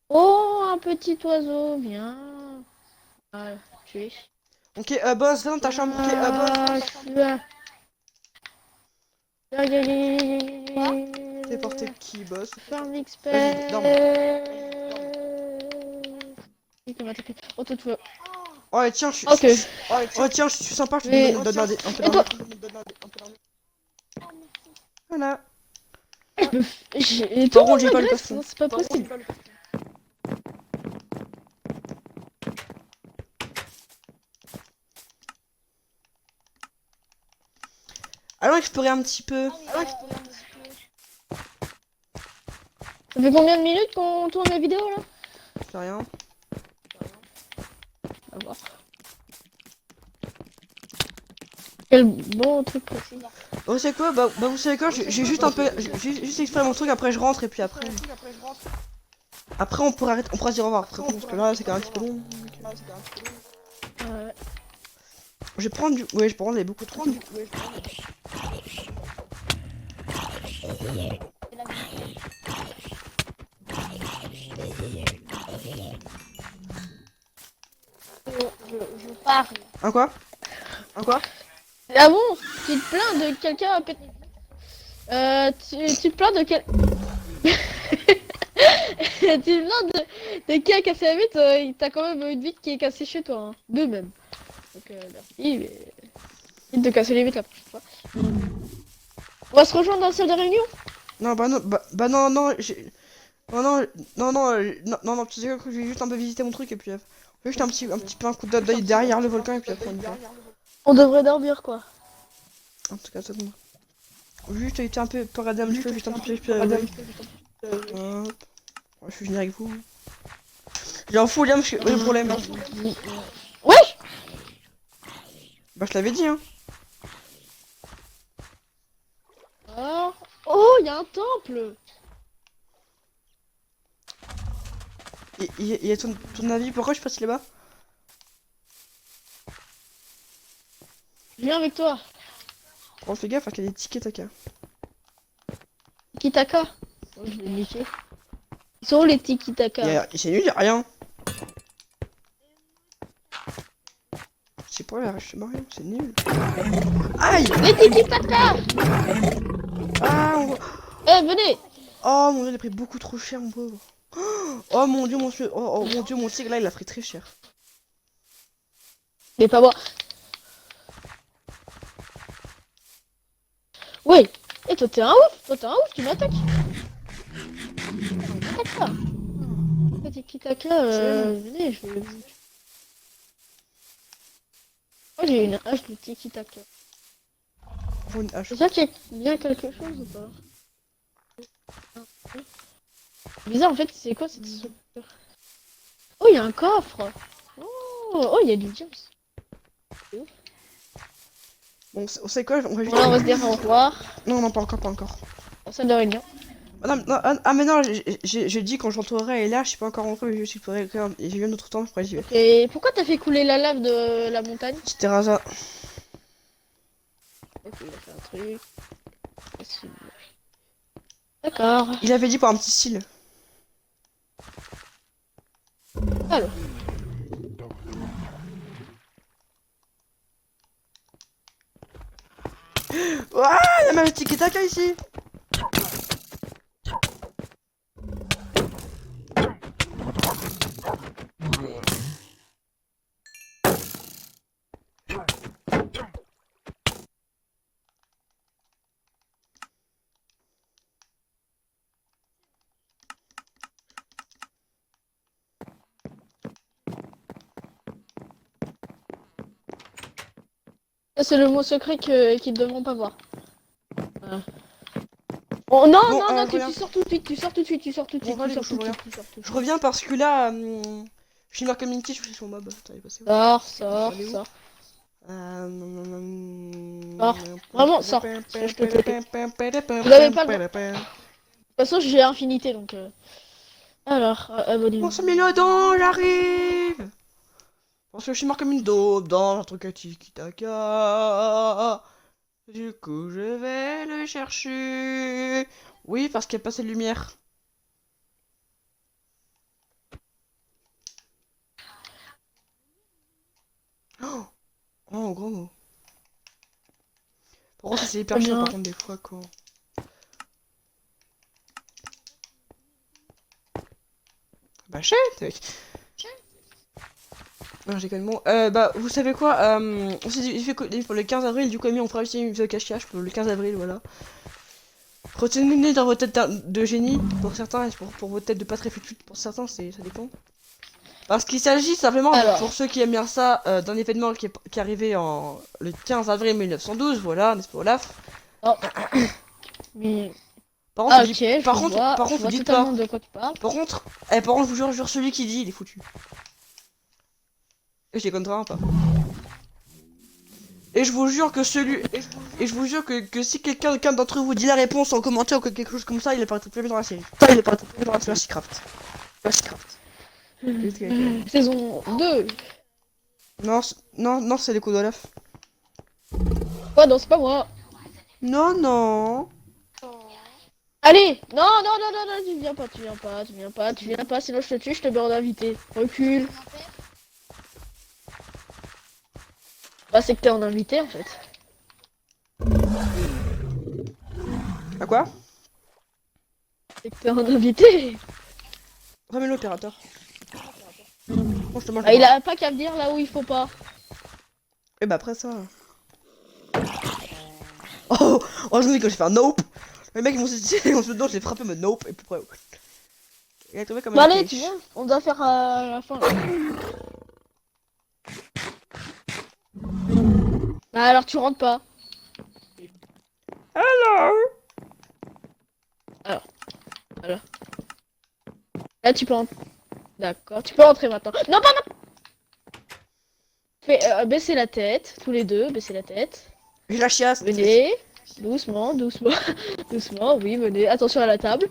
Oh, un petit oiseau, viens. Voilà, tu es. Ok, boss, va dans ta chambre. Ok, boss. Je suis là. T'es porté qui, boss? Farm XP. Vas-y, dorme. Il m'a attaqué. Oh, toi, tu veux. Oh, tiens, je suis. Ok. Oh, tiens, je suis sympa, je te Mais- donne un peu Et toi? d'argent. Voilà. Et Par toi, contre, j'ai pas le m'agresse, costume. non, c'est pas possible. Allons explorer un petit peu. Ça fait combien de minutes qu'on tourne la vidéo là? C'est rien. On va voir. Quel bon truc précis. Oh, c'est quoi? Bah, vous savez quoi? J'ai juste un peu. J'ai juste exploré mon truc, après je rentre et puis après. Après, on pourra arrêter. On pourra se dire au revoir. Après, parce que là, c'est quand même un petit peu long. Je vais prendre du. Ouais, je prends les beaucoup trop. Je parle. Un quoi? Un quoi? Ah bon? Tu te plains de quelqu'un à péter. Tu te plains de quel. Tu te plains de qui a cassé la vitre, t'as quand même une vitre qui est cassée chez toi, hein. Deux même. Donc merci, mais. Évite de casser les vitres la prochaine fois. On va se rejoindre dans la salle de réunion? Non, bah non, non, non, non, non, non, non, non, tu sais quoi, je vais juste un peu visiter mon truc et puis juste un petit peu un coup d'œil derrière le volcan et puis après on y va. On devrait dormir quoi. En tout cas, ça tombe. Juste été un peu, regarder un petit peu, juste un petit peu. Hop. Ouais, je suis venu avec vous. J'ai un fou, Liam, parce que le problème. Wesh! Bah, je l'avais dit, hein. Oh, il y a un temple! Et ton avis, pourquoi je suis parti là-bas? Je viens avec toi. Oh, fais gaffe, parce qu'il y a des tickets taka. Kitaka. Oh, je l'ai niqué. Ils sont où les tiki-taka? C'est nul, y'a rien. C'est pas là, je sais pas rien, c'est nul. Aïe! Les tiki-taka! Ah, on voit- Eh, venez! Oh mon dieu, il a pris beaucoup trop cher, mon pauvre. Oh mon dieu, oh mon dieu, mon tigre là, il a pris très cher. Mais pas moi. Ouais. Et toi, t'es un ouf! Toi, t'es un ouf, tu m'attaques! M'attaque pas! Les tiki-taka, venez, je vais... Oh, j'ai une hache de tiki-taka. Pour une hache. C'est ça qui est bien quelque chose ou pas? Bizarre en fait, c'est quoi cette structure? Oh, il y a un coffre! Oh, il y a du diams. Bon, on sait quoi, on va juste... Voilà, on va se dire au revoir. Non, non, pas encore, pas encore. En salle de réunion. Ah, non, non, mais non, j'ai dit quand j'entrerai et là, je suis pas encore rentré, mais je pourrais j'ai eu un autre temps, après j'y vais. Et pourquoi t'as fait couler la lave de la montagne? C'était rasa. Ok, il a fait un truc. Possible. D'accord. Il avait dit pour un petit style. Alors. Ouah, il y a même tiki-taka ici. Ça, c'est le mot secret qu'ils ne devront pas voir. Voilà. Oh non, Bon, non, non, reviens. tu sors tout de suite, tu sors tout de suite, tu sors tout de suite, Bon, allez, tu sors je tout de reviens. suite, tu sors tout de Je suite. reviens parce que là, je suis dans community, je suis sur mob. Attends, il est passé où? Sors, Allez où? sors. Sors. Vraiment, sors. Je te TP. Vous avez pas le... De toute façon, j'ai infinité, donc... Alors, abonnez-vous. Bon, 100 000 dents, j'arrive. Parce que je suis mort comme une daube dans un truc à tiki-taka. Du coup, je vais le chercher. Oui, parce qu'il n'y a pas assez de lumière. Oh, oh gros mot. Par contre, c'est hyper Très chiant bien. par contre des fois quand... Bah chut. Non, j'ai quand même bon. Bah, vous savez quoi, on s'est dit, il fait pour le 15 avril, du coup, on fera aussi une vidéo cache-cache pour le 15 avril, voilà. Retenez dans votre tête de génie, pour certains, et pour votre tête de pas très futur, pour certains, ça dépend. Parce qu'il s'agit simplement, Alors. pour ceux qui aiment bien ça, d'un événement qui est arrivé le 15 avril 1912, voilà, n'est-ce pas, Olaf? Oh. Mais... Par contre, Ah, je ok, dis- je par contre, vois, par je contre, vous vois dites totalement pas. de quoi tu parles. Par contre, je vous jure, celui qui dit, il est foutu. Et je déconne vraiment pas. Et je vous jure que et je vous jure que si quelqu'un d'entre vous dit la réponse en commentaire ou quelque chose comme ça, il apparaîtra plus jamais dans la série. Il apparaîtra plus jamais dans la Craft. Saison 2. Non, non, c'est les coups d'Olaf. Ouais, non, c'est pas moi. Non, non. Allez, non, non, non, non, non, tu viens pas, tu viens pas, tu viens pas, tu viens pas, sinon je te tue, je te mets en invité. Recule. Bah, c'est que t'es en invité en fait. À quoi? C'est que t'es en invité. Remets l'opérateur. Bon, je te mange. Ah, il a pas qu'à me dire là où il faut pas. Et bah après ça. Oh, je me dis que j'ai fait un nope. Les mecs ils m'ont dit, on se donne, je l'ai frappé, mais nope, et puis après. Il a trouvé comme Bah, un allez, piège. tu viens, on doit faire la fin. Bah, alors tu rentres pas. Hello. Voilà. Là, tu peux rentrer. D'accord, tu peux rentrer maintenant. Non, pas non. Fais baisser la tête, tous les deux, baisser la tête. J'ai la chiasse. Venez, doucement, doucement, doucement, oui, venez, attention à la table.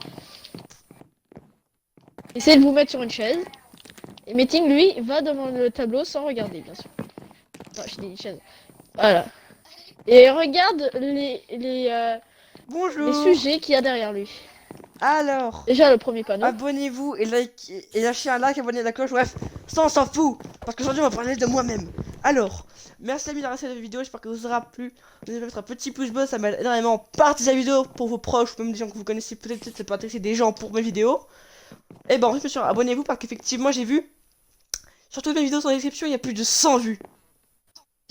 Essayez de vous mettre sur une chaise. Et Meeting, lui, va devant le tableau sans regarder, bien sûr. Non, je dis une chaise. Voilà. Et regarde les Bonjour. sujets qu'il y a derrière lui. Alors, Déjà le premier panneau. abonnez-vous et lâchez un like, abonnez à la cloche, bref, ça on s'en fout, parce qu'aujourd'hui on va parler de moi-même. Alors, merci amis d'avoir regardé la vidéo, j'espère que vous aura plu. N'hésitez pas à mettre un petit pouce bleu, ça m'aide énormément. Partagez la vidéo pour vos proches, ou même des gens que vous connaissez, peut-être ça peut intéresser des gens pour mes vidéos. Et bon, bien sûr, abonnez-vous parce qu'effectivement j'ai vu, sur toutes mes vidéos dans la description, il y a plus de 100 vues.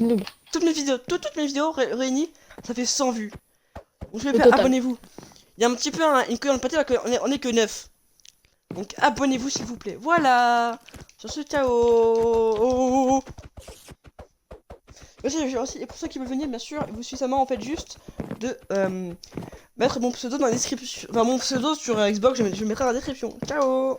Noob. Toutes mes vidéos, toutes mes vidéos réunies, ça fait 100 vues. Donc s'il vous Au plaît, total. abonnez-vous. Il y a un petit peu une queue dans le pâté parce qu'on est que 9. Donc abonnez-vous s'il vous plaît. Voilà. Sur ce, ciao. Et pour ceux qui veulent venir, bien sûr, il vous suffit seulement en fait juste de mettre mon pseudo dans la description. Enfin mon pseudo sur Xbox, je le mettrai dans la description. Ciao.